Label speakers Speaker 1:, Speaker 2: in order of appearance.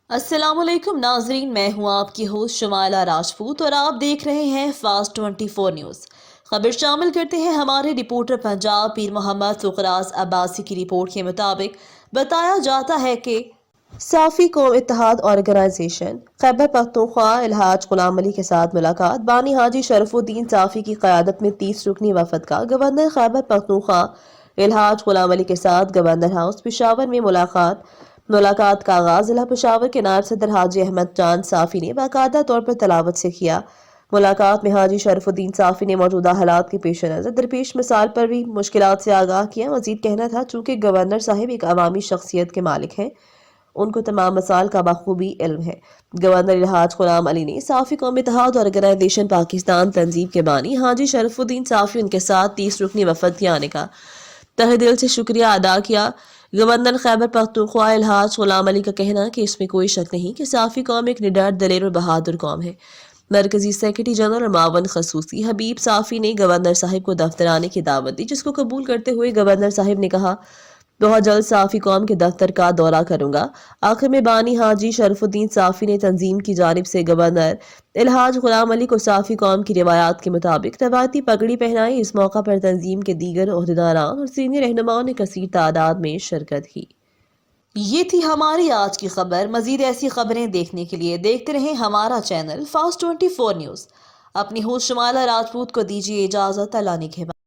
Speaker 1: अस्सलाम वालेकुम नाजरीन, मैं हूं आपकी होस्ट शमाला राजपूत और आप देख रहे हैं फास्ट 24 न्यूज़। खबर शामिल करते हैं हमारे रिपोर्टर पंजाब पीर मोहम्मद फुकराज अब्बासी की रिपोर्ट के मुताबिक बताया जाता है कि साफी कौम इत्तेहाद ऑर्गेनाइजेशन खैबर पख्तूनख्वा इल्हाज गुलाम अली के साथ मुलाकात। बानी हाजी शरफुद्दीन साफी की क़यादत में 30 रुकनी वफद का गवर्नर खैबर पख्तूनख्वा इल्हाज गुलाम अली के साथ गवर्नर हाउस पेशावर में मुलाकात का आगाज जिला पेशावर के नायब सदर हाजी अहमद जान साफी ने बाकायदा तौर पर तलावत से किया। मुलाकात में हाजी शरफुद्दीन साफी ने मौजूदा हालात के पेश नजर दरपेश मिसाल पर भी मुश्किलात से आगाह किया। मजीद कहना था, चूंकि गवर्नर साहिब एक अवामी शख्सियत के मालिक हैं, उनको तमाम मसाइल का बखूबी इल्म है। गवर्नर इल्हाज गुलाम अली ने साफी कौम इत्तेहाद ऑर्गेनाइजेशन पाकिस्तान तंजीम के बानी हाजी शरफुद्दीन साफी उनके साथ 30 रुकनी वफद के आने का तहे दिल से शुक्रिया अदा किया। गवर्नर खैबर पख्तूनख्वा इल्हाज गुलाम अली का कहना कि इसमें कोई शक नहीं कि साफी कौम एक निडर, दलेर और बहादुर कौम है। मरकजी सेक्रेटरी जनरल और मावन खसूसी हबीब साफी ने गवर्नर साहिब को दफ्तर आने की दावत दी, जिसको कबूल करते हुए गवर्नर साहिब ने कहा, बहुत जल्द साफी कौम के दफ्तर का दौरा करूंगा। आखिर में बानी हाजी शरफुद्दीन साफी ने तंजीम की जानिब से गवर्नर इल्हाज गुलाम अली को साफी कौम की रिवायात के मुताबिक रवायती पगड़ी पहनाई। इस मौका पर तंजीम के दीगर ओहदेदारान और सीनियर रहनुमाओं ने कसीर तादाद में शिरकत की। ये थी हमारी आज की खबर। मजीद ऐसी खबरें देखने के लिए देखते रहें हमारा चैनल फास्ट 24 न्यूज़। अपनी होस्ट शमाला राजपूत को दीजिए इजाजत। अल्लाह निगहबान।